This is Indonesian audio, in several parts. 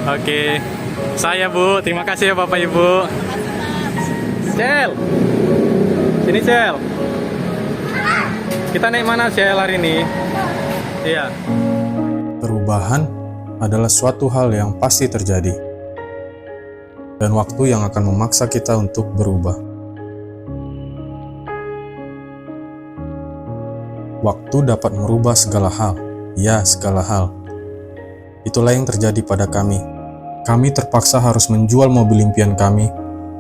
Oke, saya Bu, terima kasih ya Bapak Ibu. Cel, sini Cel. Kita naik mana Cel hari ini? Iya. Perubahan adalah suatu hal yang pasti terjadi, dan waktu yang akan memaksa kita untuk berubah. Waktu dapat merubah segala hal, ya segala hal. Itulah yang terjadi pada kami. Kami terpaksa harus menjual mobil impian kami,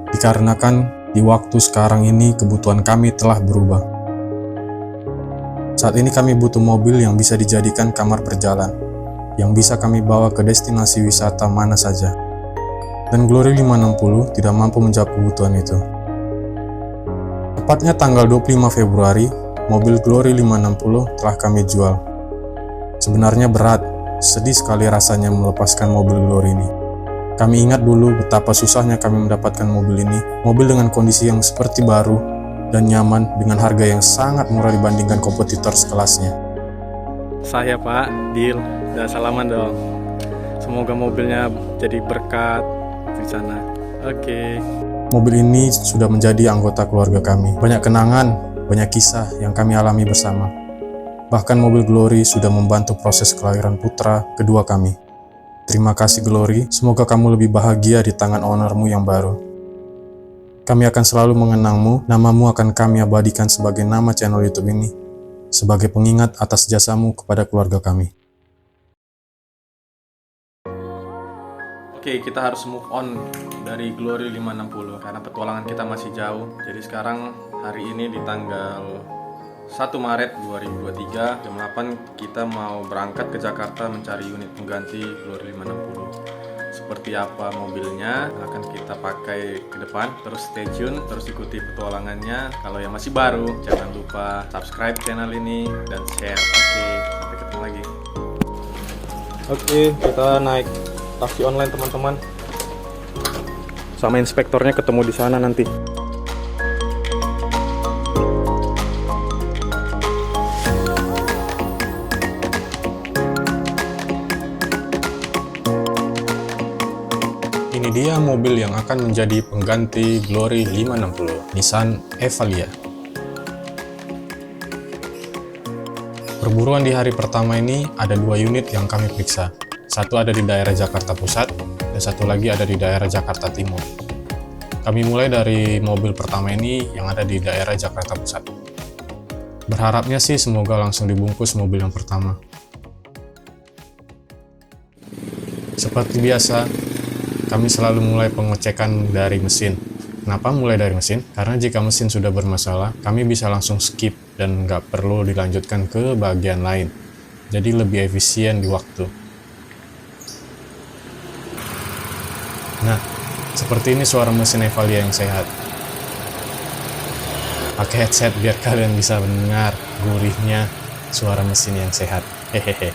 dikarenakan di waktu sekarang ini kebutuhan kami telah berubah. Saat ini kami butuh mobil yang bisa dijadikan kamar perjalanan, yang bisa kami bawa ke destinasi wisata mana saja. Dan Glory 560 tidak mampu menjawab kebutuhan itu. Tepatnya tanggal 25 Februari, mobil Glory 560 telah kami jual. Sebenarnya berat, sedih sekali rasanya melepaskan mobil Glory ini. Kami ingat dulu betapa susahnya kami mendapatkan mobil ini, mobil dengan kondisi yang seperti baru dan nyaman dengan harga yang sangat murah dibandingkan kompetitor sekelasnya. Saya Pak, Dil, dan salaman dong. Semoga mobilnya jadi berkat di sana. Oke. Mobil ini sudah menjadi anggota keluarga kami. Banyak kenangan, banyak kisah yang kami alami bersama. Bahkan mobil Glory sudah membantu proses kelahiran putra kedua kami. Terima kasih Glory, semoga kamu lebih bahagia di tangan ownermu yang baru. Kami akan selalu mengenangmu, namamu akan kami abadikan sebagai nama channel YouTube ini, sebagai pengingat atas jasamu kepada keluarga kami. Oke, kita harus move on dari Glory 560 karena petualangan kita masih jauh. Jadi sekarang hari ini di tanggal 1 Maret 2023 jam 8 kita mau berangkat ke Jakarta mencari unit pengganti Glory 560. Seperti apa mobilnya akan kita pakai ke depan. Terus stay tune, terus ikuti petualangannya. Kalau yang masih baru jangan lupa subscribe channel ini dan share. Oke, sampai ketemu lagi. Oke, kita naik taksi online teman-teman. Sama inspektornya ketemu di sana nanti. Ini dia mobil yang akan menjadi pengganti Glory 560, Nissan Evalia. Perburuan di hari pertama ini ada 2 unit yang kami periksa. Satu ada di daerah Jakarta Pusat, dan satu lagi ada di daerah Jakarta Timur. Kami mulai dari mobil pertama ini yang ada di daerah Jakarta Pusat. Berharapnya sih semoga langsung dibungkus mobil yang pertama. Seperti biasa, kami selalu mulai pengecekan dari mesin. Kenapa mulai dari mesin? Karena jika mesin sudah bermasalah, kami bisa langsung skip dan nggak perlu dilanjutkan ke bagian lain. Jadi lebih efisien di waktu. Nah, seperti ini suara mesin Evalia yang sehat. Pakai headset biar kalian bisa mendengar gurihnya suara mesin yang sehat. Hehehe.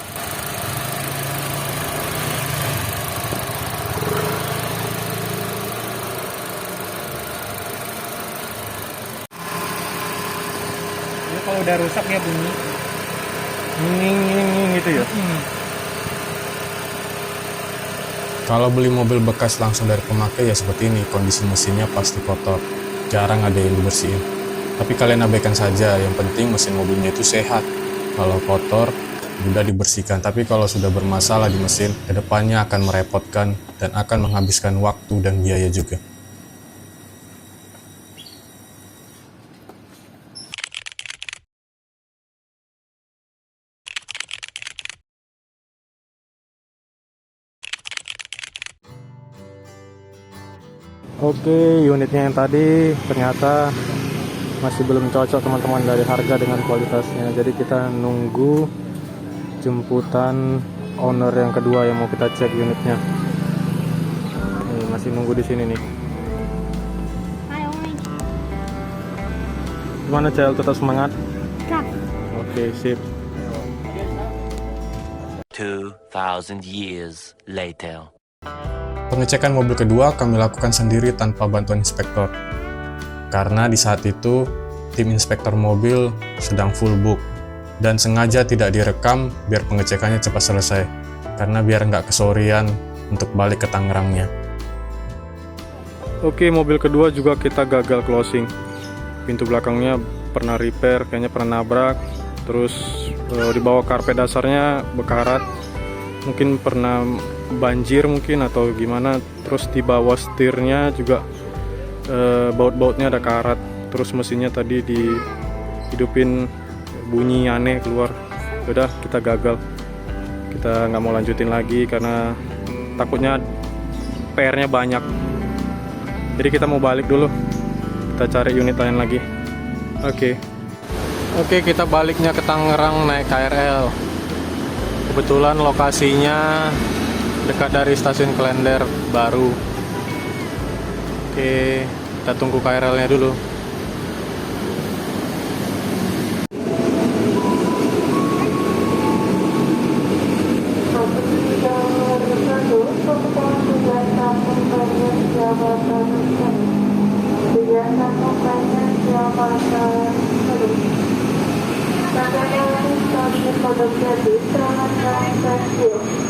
Kalau udah rusak ya bunyi Nging gitu ya. Kalau beli mobil bekas langsung dari pemakai ya seperti ini, kondisi mesinnya pasti kotor, jarang ada yang dibersihin. Tapi kalian abaikan saja, yang penting mesin mobilnya itu sehat. Kalau kotor, mudah dibersihkan, tapi kalau sudah bermasalah di mesin, kedepannya akan merepotkan dan akan menghabiskan waktu dan biaya juga. Oke, unitnya yang tadi ternyata masih belum cocok teman-teman dari harga dengan kualitasnya. Jadi kita nunggu jemputan owner yang kedua yang mau kita cek unitnya. Nih, masih nunggu di sini nih. Gimana Cel, tetap semangat? Oke, sip. 2,000 years later. Pengecekan mobil kedua kami lakukan sendiri tanpa bantuan inspektor. Karena di saat itu, tim inspektor mobil sedang full book. Dan sengaja tidak direkam biar pengecekannya cepat selesai. Karena biar nggak kesorean untuk balik ke Tangerangnya. Oke, mobil kedua juga kita gagal closing. Pintu belakangnya pernah repair, kayaknya pernah nabrak. Terus di bawah karpet dasarnya bekarat. Mungkin pernah banjir mungkin atau gimana. Terus di bawah setirnya juga baut-bautnya ada karat. Terus mesinnya tadi dihidupin, bunyi aneh keluar. Udah, kita gagal. Kita nggak mau lanjutin lagi karena takutnya PR-nya banyak. Jadi kita mau balik dulu, kita cari unit lain lagi. Oke, kita baliknya ke Tangerang naik KRL. Kebetulan lokasinya dekat dari stasiun Klender baru. Oke, kita tunggu KRL-nya dulu.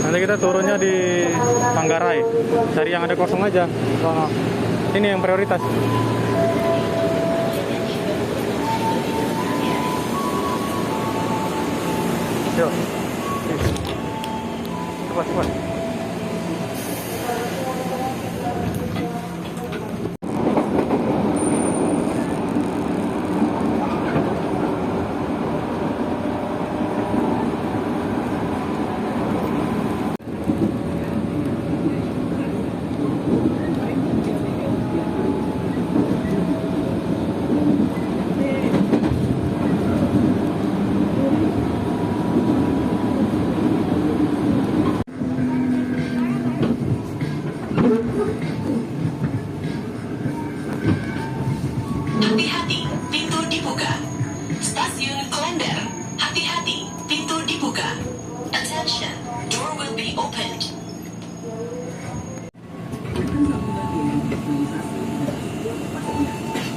Nanti kita turunnya di Manggarai. Cari yang ada kosong aja. Ini yang prioritas. Yuk. Cepat. Hati-hati, pintu dibuka. Stasiun Klender. Hati-hati, pintu dibuka. Attention, door will be opened.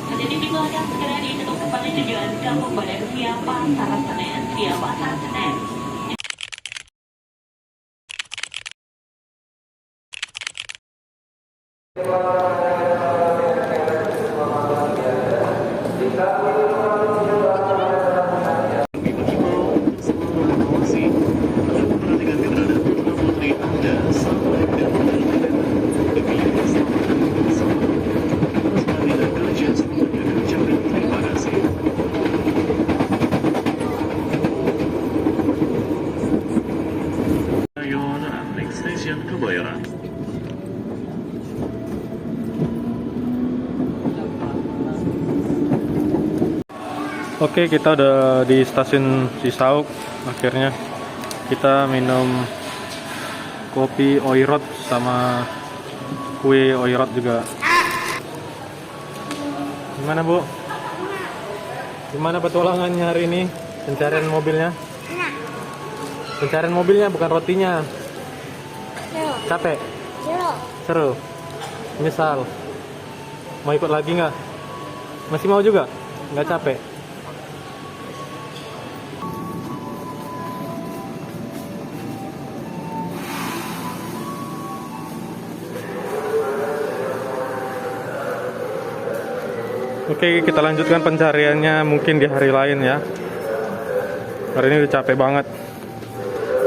Menjadi pintu akan segera ditutup kembali tujuan Kampung Badak via Pasar Senen. Oke, kita udah di stasiun Cisauk. Akhirnya kita minum kopi oirot sama kue oirot juga. Gimana, Bu? Gimana petualangannya hari ini? Pencarian mobilnya? Pencarian mobilnya, bukan rotinya. Capek? Seru? Menyesal? Mau ikut lagi nggak? Masih mau juga? Nggak capek? Oke, kita lanjutkan pencariannya mungkin di hari lain ya. Hari ini udah capek banget.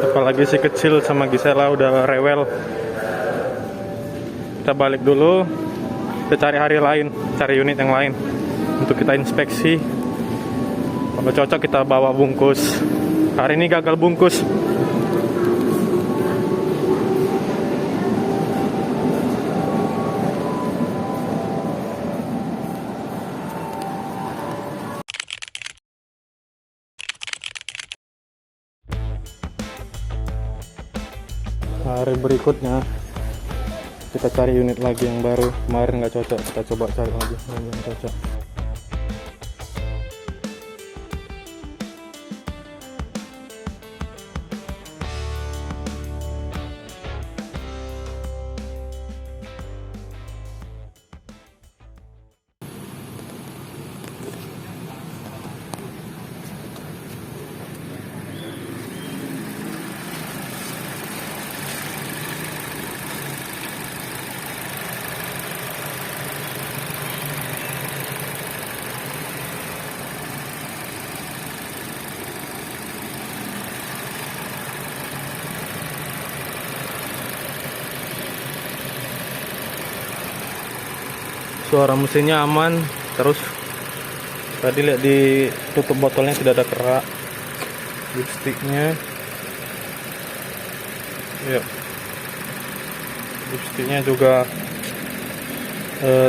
Apalagi si kecil sama Gisela udah rewel. Kita balik dulu. Kita cari hari lain, cari unit yang lain untuk kita inspeksi. Kalau cocok kita bawa bungkus. Hari ini gagal bungkus. Hari berikutnya kita cari unit lagi yang baru. Kemarin nggak cocok, kita coba cari lagi yang cocok. suara mesinnya aman. Terus tadi lihat di tutup botolnya tidak ada kerak. Lipstiknya ya, lipstiknya juga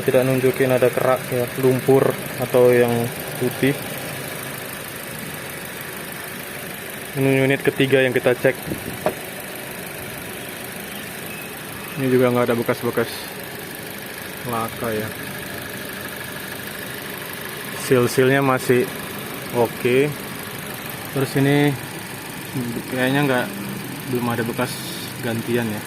tidak nunjukin ada kerak ya, lumpur atau yang putih. Ini unit ketiga yang kita cek. Ini juga nggak ada bekas-bekas laka ya. Seal-sealnya masih oke. Terus ini kayaknya belum ada bekas gantian ya.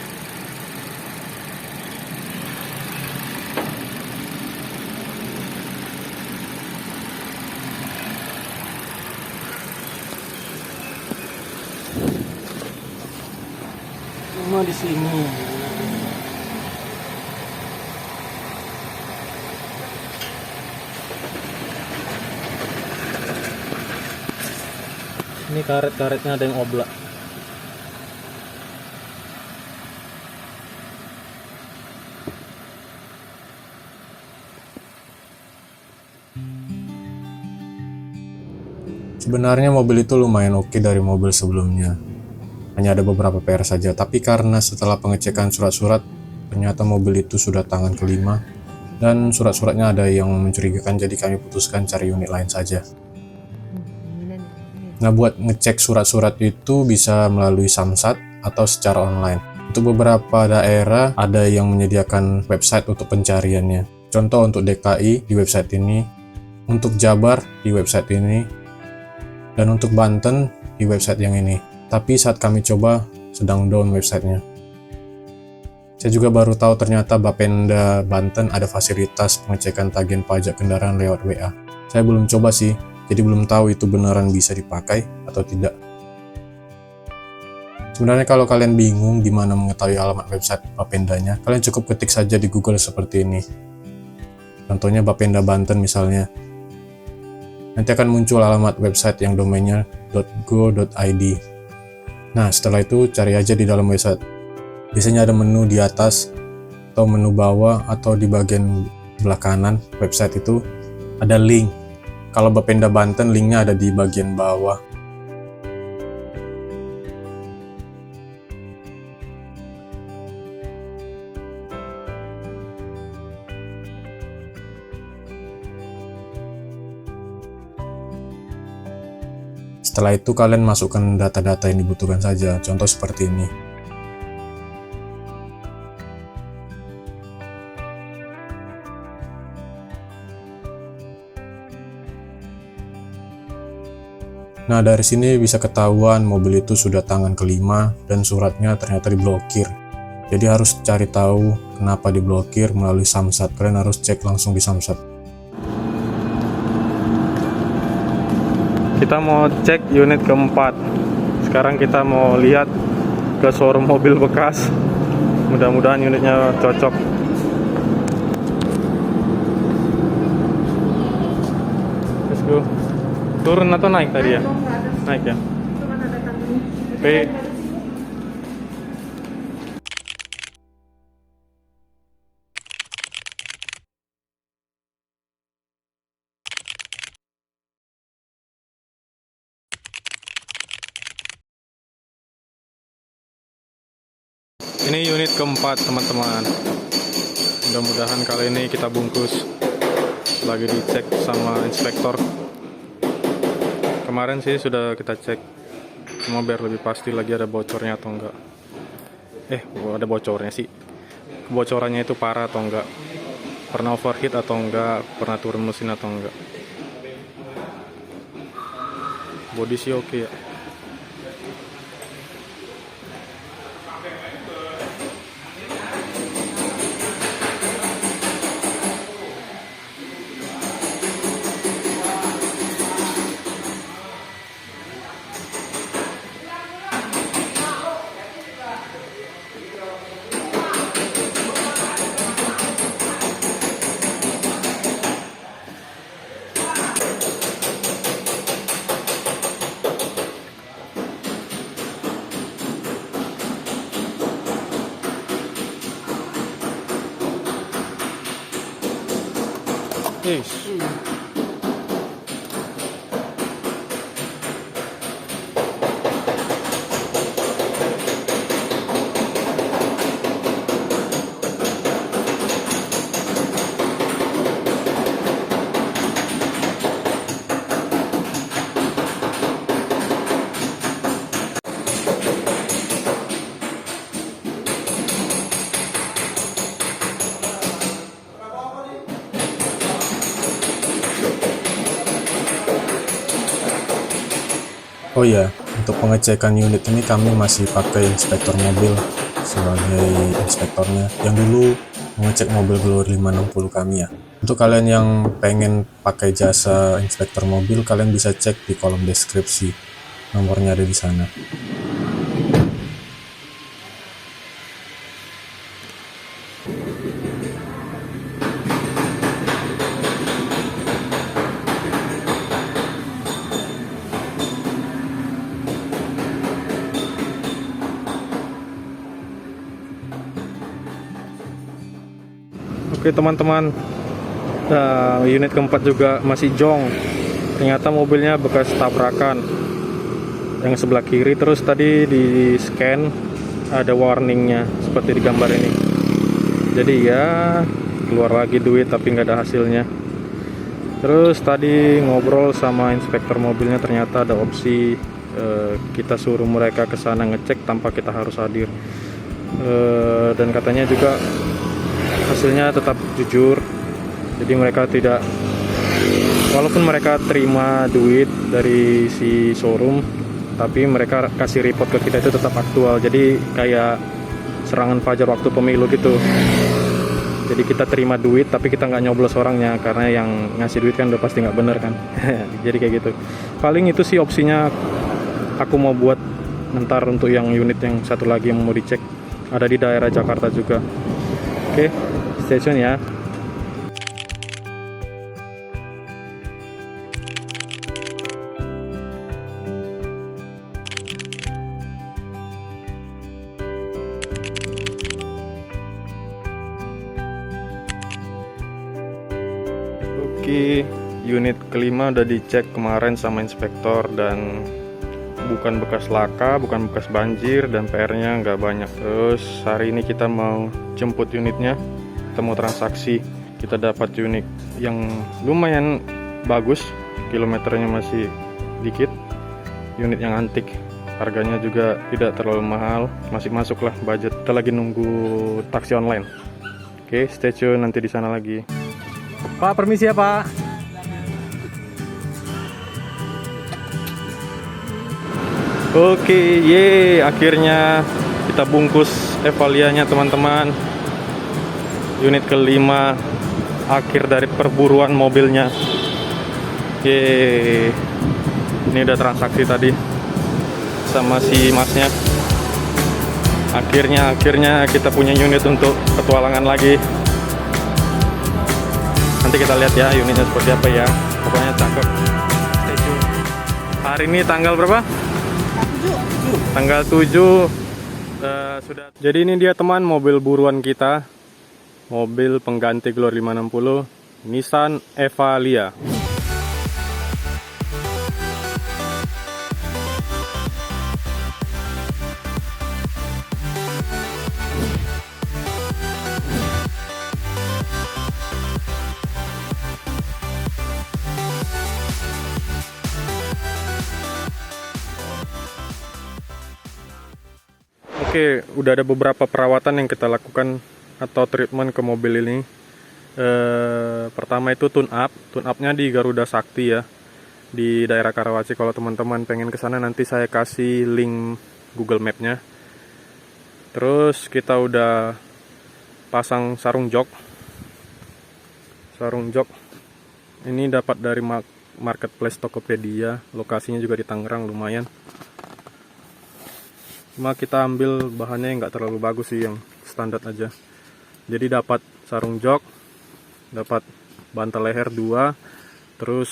Cuma di sini. Ini karet-karetnya ada yang oblak. Sebenarnya mobil itu lumayan oke dari mobil sebelumnya. Hanya ada beberapa PR saja, tapi karena setelah pengecekan surat-surat, ternyata mobil itu sudah tangan kelima, dan surat-suratnya ada yang mencurigakan, jadi kami putuskan cari unit lain saja. Nah, buat ngecek surat-surat itu bisa melalui Samsat atau secara online. Untuk beberapa daerah ada yang menyediakan website untuk pencariannya. Contoh untuk DKI di website ini, untuk Jabar di website ini, dan untuk Banten di website yang ini. Tapi saat kami coba, sedang down websitenya. Saya juga baru tahu ternyata Bapenda Banten ada fasilitas pengecekan tagihan pajak kendaraan lewat WA. Saya belum coba sih, jadi belum tahu itu beneran bisa dipakai atau tidak. Sebenarnya kalau kalian bingung gimana mengetahui alamat website Bapendanya, kalian cukup ketik saja di Google seperti ini. Contohnya Bapenda Banten misalnya. Nanti akan muncul alamat website yang domainnya .go.id. Nah, setelah itu cari aja di dalam website. Biasanya ada menu di atas atau menu bawah atau di bagian sebelah kanan website itu ada link. Kalau Bapenda Banten linknya ada di bagian bawah. Setelah itu kalian masukkan data-data yang dibutuhkan saja, contoh seperti ini. Nah, dari sini bisa ketahuan mobil itu sudah tangan kelima dan suratnya ternyata diblokir. Jadi harus cari tahu kenapa diblokir melalui Samsat. Kalian harus cek langsung di Samsat. Kita mau cek unit keempat. Sekarang kita mau lihat ke showroom mobil bekas. Mudah-mudahan unitnya cocok. Let's go. Turun atau naik tadi ya? Naik ya. P. Ini unit keempat teman-teman. Mudah-mudahan kali ini kita bungkus. Lagi dicek sama inspektor. Kemarin sih sudah kita cek, cuma biar lebih pasti lagi ada bocornya atau enggak. Ada bocornya sih. Kebocorannya itu parah atau enggak, pernah overheat atau enggak, pernah turun mesin atau enggak. Bodi sih oke ya. Yes. Oh iya, untuk pengecekan unit ini kami masih pakai inspektor mobil sebagai inspektornya yang dulu mengecek mobil Glory 560 kami ya. Untuk kalian yang pengen pakai jasa inspektor mobil, kalian bisa cek di kolom deskripsi. Nomornya ada di sana. Oke teman-teman, unit keempat juga masih jong. Ternyata mobilnya bekas tabrakan yang sebelah kiri. Terus tadi di scan ada warningnya seperti di gambar ini. Jadi ya keluar lagi duit tapi nggak ada hasilnya. Terus tadi ngobrol sama inspektor mobilnya, ternyata ada opsi kita suruh mereka ke sana ngecek tanpa kita harus hadir. Dan katanya juga hasilnya tetap jujur, jadi mereka tidak, walaupun mereka terima duit dari si showroom, tapi mereka kasih report ke kita itu tetap aktual. Jadi kayak serangan fajar waktu pemilu gitu. Jadi kita terima duit tapi kita nggak nyoblos orangnya, karena yang ngasih duit kan udah pasti nggak bener kan. Jadi kayak gitu. Paling itu sih opsinya aku mau buat ntar untuk yang unit yang satu lagi yang mau dicek, ada di daerah Jakarta juga. Oke, stay tune ya. Oke, unit kelima udah dicek kemarin sama inspektor dan bukan bekas laka, bukan bekas banjir, dan PR-nya nggak banyak. Terus hari ini kita mau jemput unitnya, kita mau transaksi. Kita dapat unit yang lumayan bagus, kilometernya masih dikit, unit yang antik, harganya juga tidak terlalu mahal, masih masuk lah budget. Kita lagi nunggu taksi online. Oke, stay tune, nanti di sana lagi. Pak, permisi ya Pak. Oke, akhirnya kita bungkus Evalianya teman-teman. Unit kelima, akhir dari perburuan mobilnya. Ini udah transaksi tadi sama si masnya. Akhirnya kita punya unit untuk petualangan lagi. Nanti kita lihat ya unitnya seperti apa ya. Pokoknya cakep. Stay tune. Hari ini tanggal berapa? Tanggal 7. Sudah. Jadi ini dia teman, mobil buruan kita. Mobil pengganti Glory 560, Nissan Evalia. Oke, udah ada beberapa perawatan yang kita lakukan atau treatment ke mobil ini. Pertama itu tune up-nya di Garuda Sakti ya, di daerah Karawaci. Kalau teman-teman pengen ke sana nanti saya kasih link Google Map-nya. Terus kita udah pasang sarung jok. Ini dapat dari marketplace Tokopedia, lokasinya juga di Tangerang, lumayan. Cuma kita ambil bahannya yang nggak terlalu bagus sih, yang standar aja. Jadi dapat sarung jok, dapat bantal leher 2, terus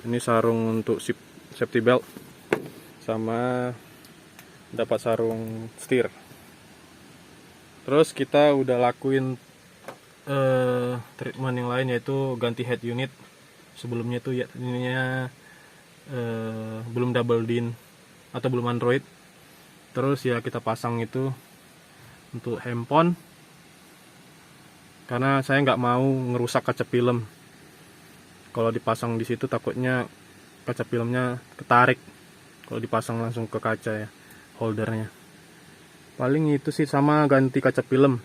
ini sarung untuk safety belt, sama dapat sarung setir. Terus kita udah lakuin treatment yang lain, yaitu ganti head unit. Sebelumnya itu ya ininya belum double DIN atau belum Android. Terus ya kita pasang itu untuk handphone, karena saya nggak mau ngerusak kaca film. Kalau dipasang di situ takutnya kaca filmnya ketarik kalau dipasang langsung ke kaca ya, holdernya. Paling itu sih, sama ganti kaca film.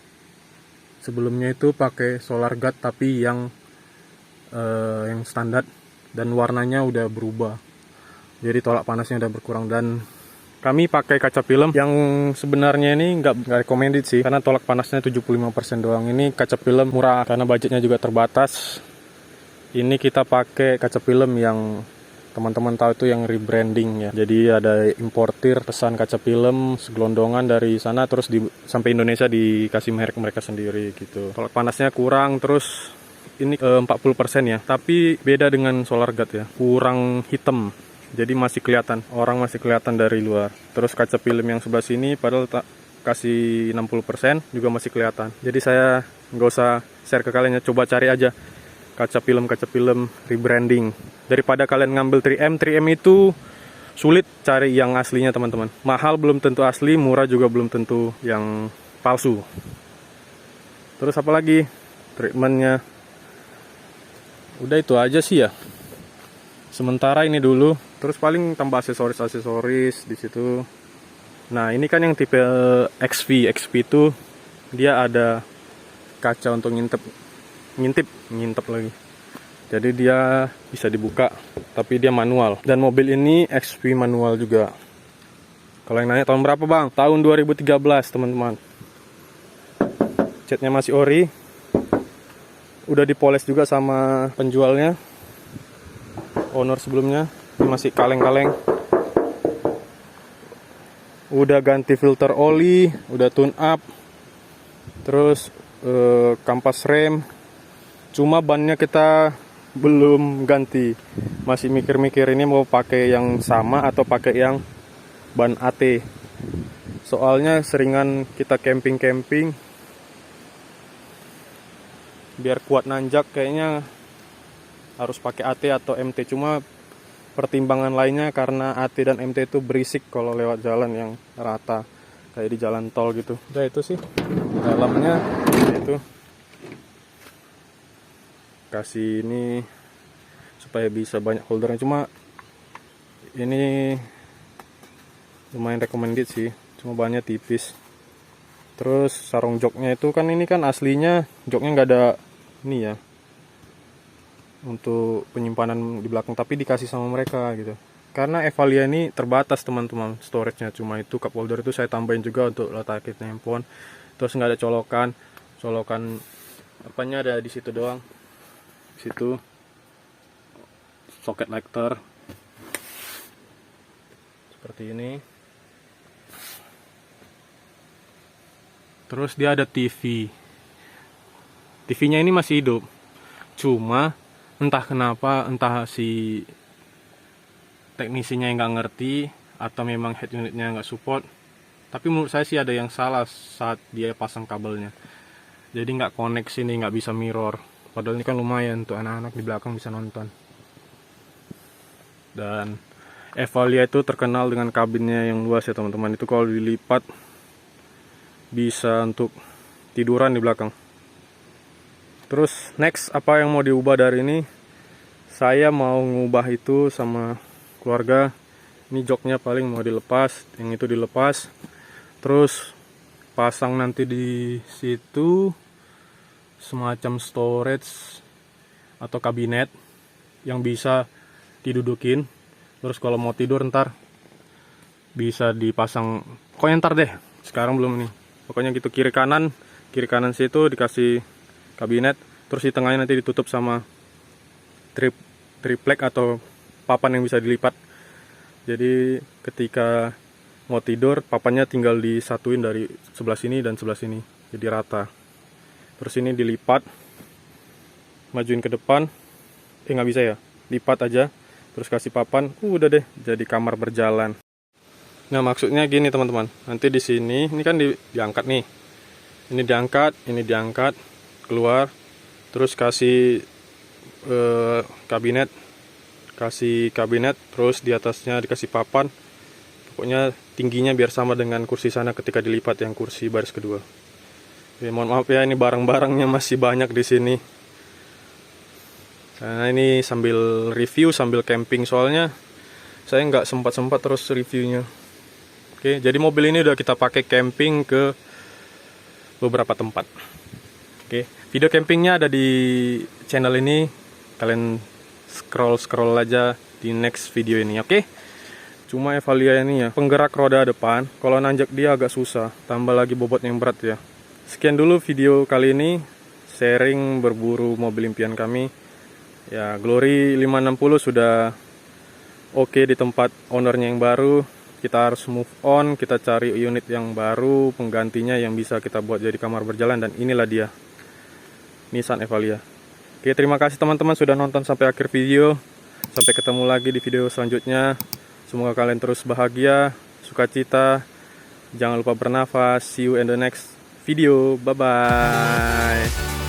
Sebelumnya itu pakai solar guard tapi yang standar, dan warnanya udah berubah, jadi tolak panasnya udah berkurang. Dan kami pakai kaca film yang sebenarnya ini nggak recommended sih, karena tolak panasnya 75% doang. Ini kaca film murah karena budgetnya juga terbatas. Ini kita pakai kaca film yang teman-teman tahu itu yang rebranding ya. Jadi ada importir pesan kaca film segelondongan dari sana, terus sampai Indonesia dikasih merek mereka sendiri gitu. Tolak panasnya kurang, terus ini 40% ya. Tapi beda dengan solar guard ya, kurang hitam. Jadi masih kelihatan, orang masih kelihatan dari luar. Terus kaca film yang sebelah sini padahal tak kasih 60% juga masih kelihatan. Jadi saya nggak usah share ke kalian ya, coba cari aja kaca film rebranding. Daripada kalian ngambil 3M itu sulit cari yang aslinya teman-teman. Mahal belum tentu asli, murah juga belum tentu yang palsu. Terus apa lagi treatmentnya? Udah itu aja sih ya. Sementara ini dulu. Terus paling tambah aksesoris di situ. Nah, ini kan yang tipe XV itu dia ada kaca untuk ngintip lagi. Jadi dia bisa dibuka, tapi dia manual. Dan mobil ini XV manual juga. Kalau yang nanya tahun berapa bang? Tahun 2013 teman-teman. Catnya masih ori. Udah dipoles juga sama penjualnya, owner sebelumnya. Ini masih kaleng-kaleng. Udah ganti filter oli, udah tune up. Terus kampas rem. Cuma bannya kita belum ganti. Masih mikir-mikir ini mau pakai yang sama atau pakai yang ban AT. Soalnya seringan kita camping-camping, biar kuat nanjak kayaknya harus pakai AT atau MT. Cuma pertimbangan lainnya karena AT dan MT itu berisik kalau lewat jalan yang rata, kayak di jalan tol gitu. Udah itu sih dalamnya itu. Kasih ini supaya bisa banyak holdernya, cuma ini lumayan recommended sih, cuma bannya tipis. Terus sarung joknya itu kan, ini kan aslinya joknya nggak ada ini ya untuk penyimpanan di belakang, tapi dikasih sama mereka gitu. Karena Evalia ini terbatas teman-teman storage-nya, cuma itu cup holder itu saya tambahin juga untuk letakin handphone. Terus nggak ada colokan apanya ada di situ doang. Situ soket lighter seperti ini. Terus dia ada TV-nya ini masih hidup, cuma entah kenapa, entah si teknisinya yang nggak ngerti atau memang head unitnya nggak support, tapi menurut saya sih ada yang salah saat dia pasang kabelnya. Jadi nggak koneksi nih, nggak bisa mirror. Padahal ini kan lumayan untuk anak-anak di belakang bisa nonton. Dan Evalia itu terkenal dengan kabinnya yang luas ya teman-teman. Itu kalau dilipat bisa untuk tiduran di belakang. Terus next apa yang mau diubah dari ini? Saya mau ngubah itu sama keluarga. Ini joknya paling mau dilepas, yang itu dilepas. Terus pasang nanti di situ semacam storage atau kabinet yang bisa didudukin. Terus kalau mau tidur ntar bisa dipasang, pokoknya ntar deh, sekarang belum nih. Pokoknya gitu, kiri kanan situ dikasih kabinet, terus di tengahnya nanti ditutup sama triplek atau papan yang bisa dilipat. Jadi ketika mau tidur, papannya tinggal disatuin dari sebelah sini dan sebelah sini, jadi rata. Terus ini dilipat, majuin ke depan, nggak bisa ya, lipat aja, terus kasih papan, udah deh, jadi kamar berjalan. Nah maksudnya gini teman-teman, nanti di sini, ini kan diangkat nih, ini diangkat, keluar, terus kasih kabinet, terus di atasnya dikasih papan. Pokoknya tingginya biar sama dengan kursi sana ketika dilipat yang kursi baris kedua. Oke, mohon maaf ya, ini barang-barangnya masih banyak di sini. Karena ini sambil review, sambil camping, soalnya saya nggak sempat terus reviewnya. Oke, jadi mobil ini udah kita pakai camping ke beberapa tempat. Oke, video campingnya ada di channel ini. Kalian scroll aja di next video ini, oke? Cuma Evalia ini ya, penggerak roda depan, kalau nanjak dia agak susah, tambah lagi bobot yang berat ya. Sekian dulu video kali ini, sharing berburu mobil impian kami. Ya, Glory 560 sudah oke di tempat ownernya yang baru. Kita harus move on, kita cari unit yang baru, penggantinya yang bisa kita buat jadi kamar berjalan, dan inilah dia, Nissan Evalia. Oke, terima kasih teman-teman sudah nonton sampai akhir video. Sampai ketemu lagi di video selanjutnya. Semoga kalian terus bahagia, sukacita. Jangan lupa bernafas. See you in the next video. Bye-bye.